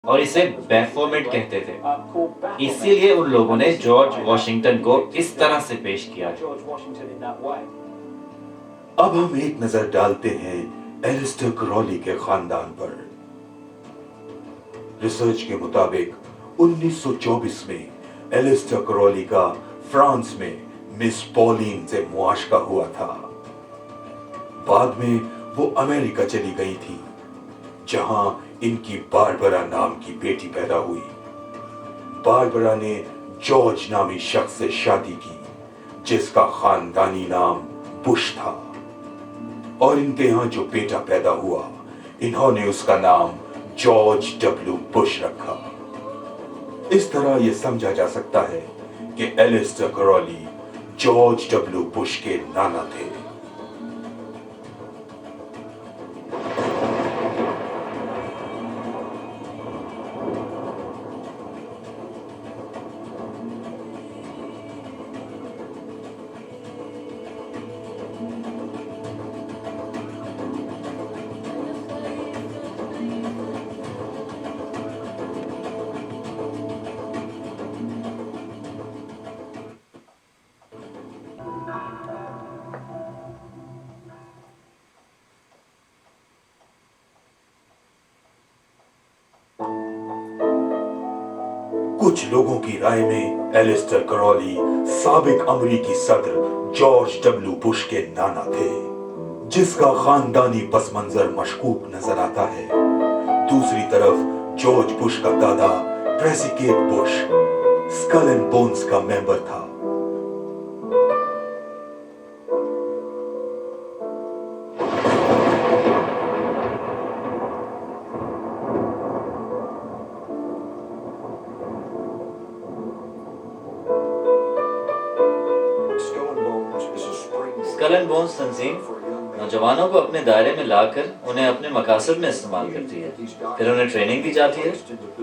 اور اسے بیفورمنٹ کہتے تھے. اسی لیے ان لوگوں نے جارج واشنگٹن کو اس طرح سے پیش کیا. اب ہم ایک نظر ڈالتے ہیں ایلسٹر کرالی کے خاندان پر. ریسرچ کے مطابق 1924 میں ایلسٹر کرالی کا فرانس میں مس پولین سے معاشقہ ہوا تھا. بعد میں وہ امریکہ چلی گئی تھی جہاں ان کی باربرا نام کی بیٹی پیدا ہوئی. باربرا نے جارج نامی شخص سے شادی کی جس کا خاندانی نام بش تھا اور ان کے ہاں جو بیٹا پیدا ہوا انہوں نے اس کا نام جارج ڈبلیو بش رکھا. اس طرح یہ سمجھا جا سکتا ہے کہ ایلسٹر کرالی جارج ڈبلیو بش کے نانا تھے. کچھ لوگوں کی رائے میں ایلسٹر کرالی سابق امریکی صدر جارج ڈبلیو بش کے نانا تھے جس کا خاندانی پس منظر مشکوک نظر آتا ہے. دوسری طرف جارج بش کا دادا ٹریسی کیٹ بش اسکل اینڈ بونز کا ممبر تھا. اسکل اینڈ بونز تنظیم نوجوانوں کو اپنے دائرے میں لا کر انہیں اپنے مقاصد میں استعمال کرتی ہے. پھر انہیں ٹریننگ دی جاتی ہے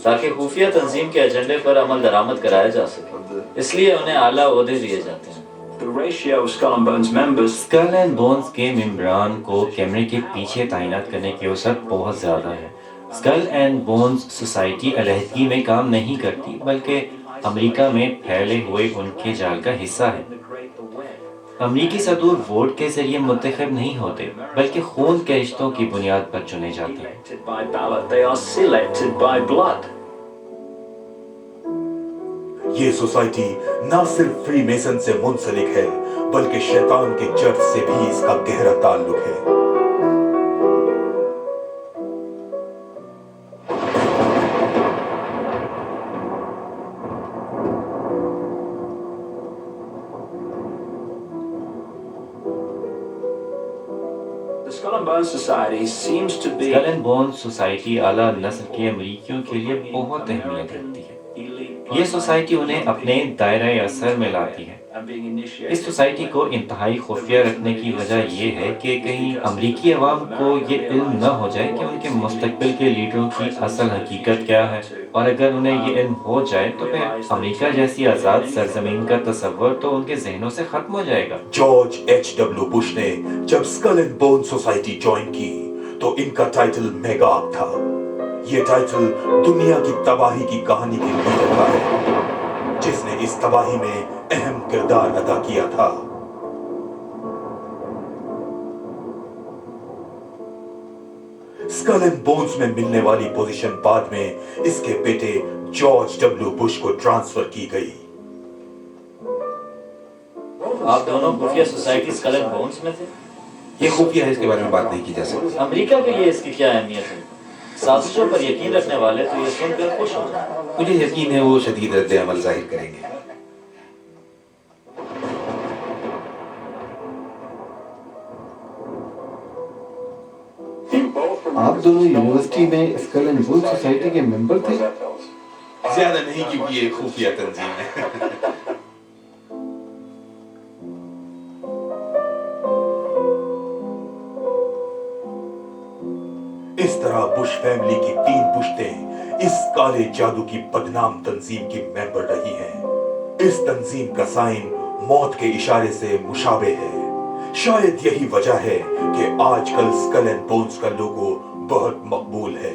تاکہ خفیہ تنظیم کے ایجنڈے پر عمل درآمد کرایا جا سکے. اس لیے انہیں اعلیٰ عہدے دیے جاتے ہیں. اسکل اینڈ بونز کے ممبران کو کیمرے کے پیچھے تعینات کرنے کی وسعت بہت زیادہ ہے. اسکل اینڈ بونز سوسائٹی علیحدگی میں کام نہیں کرتی بلکہ امریکہ میں پھیلے ہوئے ان کے جال کا حصہ ہے. امریکی صدور ووٹ کے ذریعے منتخب نہیں ہوتے بلکہ خون کے رشتوں کی بنیاد پر چنے جاتے ہیں. یہ سوسائٹی نہ صرف فری میسن سے منسلک ہے بلکہ شیطان کے چرچ سے بھی اس کا گہرا تعلق ہے. اسکل اینڈ بونز سوسائٹی اعلیٰ نسل کے امریکیوں کے لیے بہت اہمیت رکھتی ہے. یہ سوسائٹی انہیں اپنے دائرۂ اثر میں لاتی ہے. اس سوسائٹی کو انتہائی خفیہ رکھنے کی وجہ یہ ہے کہ کہیں امریکی عوام کو یہ علم نہ ہو جائے کہ ان کے مستقبل کے لیڈروں کی اصل حقیقت کیا ہے. اور اگر انہیں یہ علم ہو جائے تو پھر امریکہ جیسی آزاد سرزمین کا تصور تو ان کے ذہنوں سے ختم ہو جائے گا. جارج ایچ ڈبلیو بش نے جب skill and bone society join کی تو ان کا ٹائٹل میگاگ تھا. یہ ٹائٹل دنیا کی تباہی کی کہانی کے لیڈر کا ہے جس نے اس تباہی میں اہم کردار ادا کیا تھا. اسکل اینڈ بونز میں ملنے والی پوزیشن بعد میں اس کے بیٹے جارج ڈبلیو بش کو ٹرانسفر کی گئی. آپ دونوں خفیہ سوسائٹی اسکل اینڈ بونز میں تھے. یہ خفیہ ہے، اس کے بارے میں بات نہیں کی جا سکتی. امریکہ کے لیے اس کی کیا اہمیت ہے؟ سازشوں پر یقین رکھنے والے تو یہ سن کر خوش ہو جائیں. مجھے یقین ہے وہ شدید رد عمل ظاہر کریں گے. آپ دونوں یونیورسٹی میں اسکل اینڈ بونز سوسائٹی کے ممبر تھے؟ زیادہ نہیں کیونکہ یہ خفیہ تنظیم ہے. اس طرح بش فیملی کی 3 پشتیں اس کالے جادو کی بدنام تنظیم کی ممبر رہی ہیں. اس تنظیم کا سائن موت کے اشارے سے مشابہ ہے. شاید یہی وجہ ہے کہ آج کل اسکل اینڈ بونز کا لوگو بہت مقبول ہے.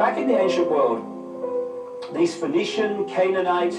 Back in the ancient world, these Phoenician, Canaanite,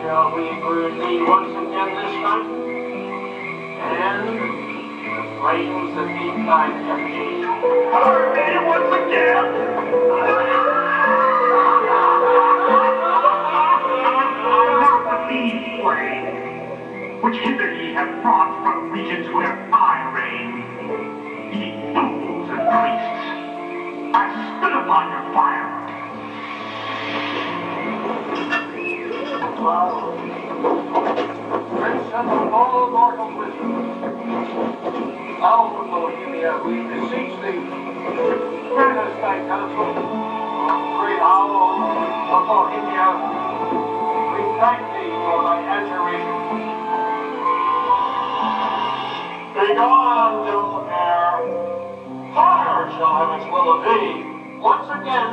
Shall we proceed once again this night? And the flames that be kind empty. Hurry me once again! Not these flames, which hither ye have brought from regions where I reign. Ye fools and priests, I spit upon your fire. Prince of all mortal wisdom, Alpha Bohemia, we beseech thee, grant us thy counsel, great owl of Bohemia, we thank thee for thy adjuration. Begone, devil hair, fire shall have its will of thee. Once again,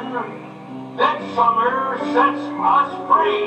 midsummer sets us free.